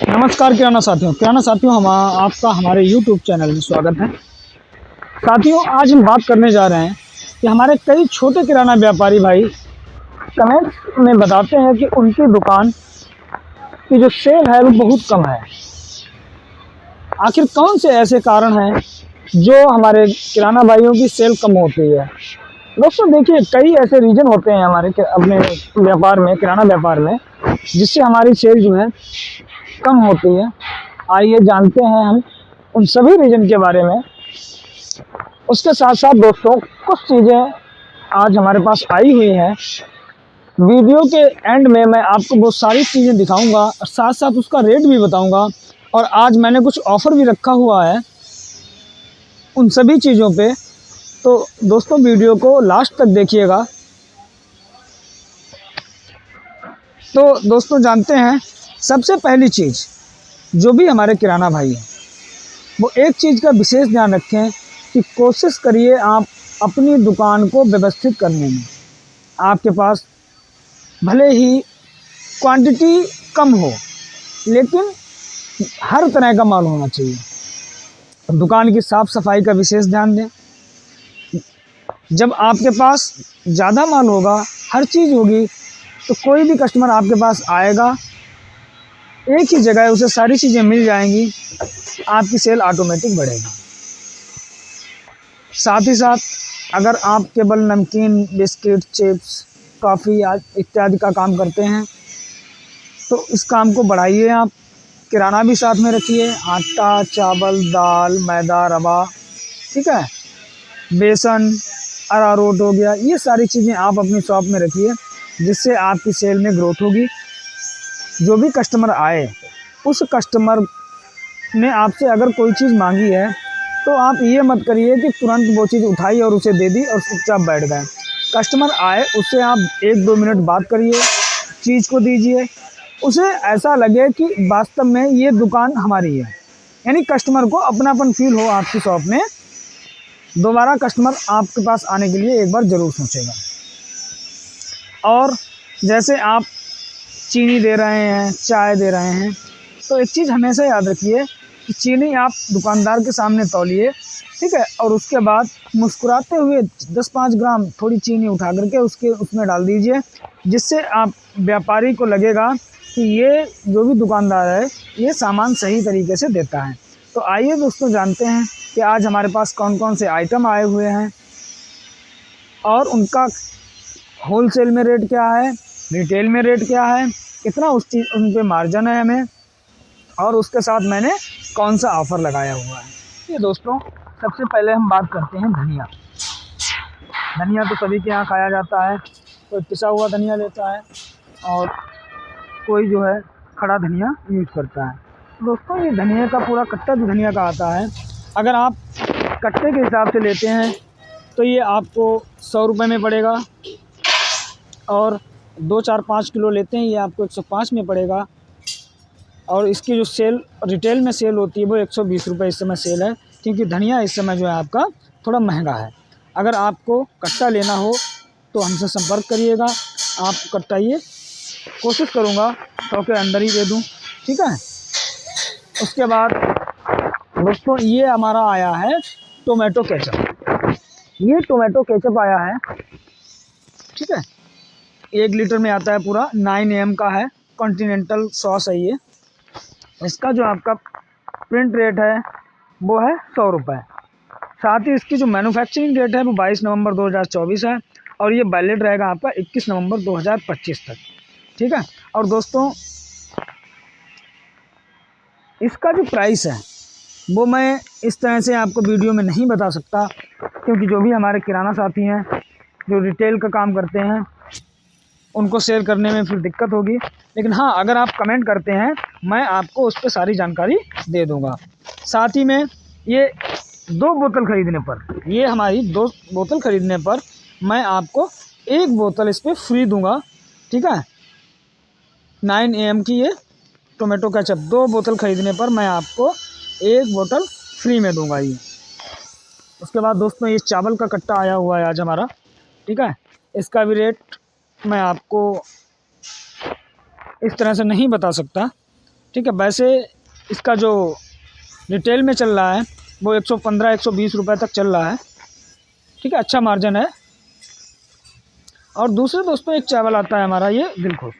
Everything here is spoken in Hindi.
नमस्कार किराना साथियों आपका हमारे YouTube चैनल में स्वागत है। साथियों, आज हम बात करने जा रहे हैं कि हमारे कई छोटे किराना व्यापारी भाई कमेंट्स में बताते हैं कि उनकी दुकान की जो सेल है वो बहुत कम है। आखिर कौन से ऐसे कारण हैं जो हमारे किराना भाइयों की सेल कम होती है? दोस्तों देखिए, कई ऐसे रीज़न होते हैं हमारे अपने व्यापार में, किराना व्यापार में, जिससे हमारी सेल जो है कम होती है। आइए जानते हैं हम उन सभी रीजन के बारे में। उसके साथ साथ दोस्तों कुछ चीज़ें आज हमारे पास आई हुई हैं। वीडियो के एंड में मैं आपको बहुत सारी चीज़ें दिखाऊंगा और साथ साथ उसका रेट भी बताऊंगा। और आज मैंने कुछ ऑफ़र भी रखा हुआ है उन सभी चीज़ों पे। तो दोस्तों वीडियो को लास्ट तक देखिएगा। तो दोस्तों जानते हैं, सबसे पहली चीज़ जो भी हमारे किराना भाई हैं वो एक चीज़ का विशेष ध्यान रखें कि कोशिश करिए आप अपनी दुकान को व्यवस्थित करने में। आपके पास भले ही क्वांटिटी कम हो, लेकिन हर तरह का माल होना चाहिए। दुकान की साफ़ सफाई का विशेष ध्यान दें। जब आपके पास ज़्यादा माल होगा, हर चीज़ होगी, तो कोई भी कस्टमर आपके पास आएगा, एक ही जगह उसे सारी चीज़ें मिल जाएंगी, आपकी सेल ऑटोमेटिक बढ़ेगी। साथ ही साथ अगर आप केवल नमकीन, बिस्किट, चिप्स, कॉफ़ी इत्यादि का काम करते हैं तो इस काम को बढ़ाइए। आप किराना भी साथ में रखिए, आटा, चावल, दाल, मैदा, रवा, ठीक है, बेसन, अरारोट हो गया, ये सारी चीज़ें आप अपनी शॉप में रखिए, जिससे आपकी सेल में ग्रोथ होगी। जो भी कस्टमर आए, उस कस्टमर ने आपसे अगर कोई चीज़ मांगी है तो आप ये मत करिए कि तुरंत वो चीज़ उठाई और उसे दे दी और चुपचाप बैठ गए। कस्टमर आए, उससे आप 1-2 मिनट बात करिए, चीज़ को दीजिए, उसे ऐसा लगे कि वास्तव में ये दुकान हमारी है, यानी कस्टमर को अपनापन फील हो आपकी शॉप में। दोबारा कस्टमर आपके पास आने के लिए एक बार ज़रूर सोचेगा। और जैसे आप चीनी दे रहे हैं, चाय दे रहे हैं, तो एक चीज़ हमेशा याद रखिए कि चीनी आप दुकानदार के सामने तौलिए, ठीक है, और उसके बाद मुस्कुराते हुए 10-5 ग्राम थोड़ी चीनी उठा करके उसमें डाल दीजिए, जिससे आप व्यापारी को लगेगा कि ये जो भी दुकानदार है ये सामान सही तरीके से देता है। तो आइए दोस्तों जानते हैं कि आज हमारे पास कौन कौन से आइटम आए हुए हैं और उनका होलसेल में रेट क्या है, रिटेल में रेट क्या है, कितना उन पे मार्जिन है हमें, और उसके साथ मैंने कौन सा ऑफ़र लगाया हुआ है। ये दोस्तों सबसे पहले हम बात करते हैं धनिया। धनिया तो सभी के यहाँ खाया जाता है। कोई पिसा हुआ धनिया लेता है और कोई जो है खड़ा धनिया यूज करता है। दोस्तों ये धनिया का पूरा कट्टा जो धनिया का आता है, अगर आप कट्टे के हिसाब से लेते हैं तो ये आपको 100 रुपये में पड़ेगा, और 2-4-5 किलो लेते हैं ये आपको 105 में पड़ेगा। और इसकी जो सेल रिटेल में सेल होती है वो 120 रुपये इस समय सेल है, क्योंकि धनिया इस समय जो है आपका थोड़ा महंगा है। अगर आपको कट्टा लेना हो तो हमसे संपर्क करिएगा, आप कट्टाइए, कोशिश करूँगा 100 के अंदर ही दे दूँ, ठीक है। उसके बाद दोस्तों ये हमारा आया है टोमेटो केचप। ये टोमेटो केचप आया है, ठीक है, 1 लीटर में आता है पूरा, 9 AM का है, कॉन्टिनेंटल सॉस है ये। इसका जो आपका प्रिंट रेट है वो है 100 रुपये। साथ ही इसकी जो मैन्युफैक्चरिंग डेट है वो 22 नवंबर 2024 है, और ये वैलिड रहेगा आपका 21 नवंबर 2025 तक, ठीक है। और दोस्तों इसका जो प्राइस है वो मैं इस तरह से आपको वीडियो में नहीं बता सकता, क्योंकि जो भी हमारे किराना साथी हैं जो रिटेल का काम करते हैं उनको शेयर करने में फिर दिक्कत होगी। लेकिन हाँ, अगर आप कमेंट करते हैं मैं आपको उस पर सारी जानकारी दे दूंगा। साथ ही में ये 2 बोतल ख़रीदने पर, ये हमारी 2 बोतल ख़रीदने पर मैं आपको 1 बोतल इस पर फ्री दूंगा, ठीक है। 9 AM की ये टोमेटो केचप 2 बोतल ख़रीदने पर मैं आपको 1 बोतल फ्री में दूंगा ये। उसके बाद दोस्तों ये चावल का कट्टा आया हुआ है आज हमारा, ठीक है। इसका भी रेट मैं आपको इस तरह से नहीं बता सकता, ठीक है। वैसे इसका जो रिटेल में चल रहा है वो 115-120 रुपये तक चल रहा है, ठीक है। अच्छा मार्जिन है। और दूसरे दोस्तों एक चावल आता है हमारा ये दिलखुश,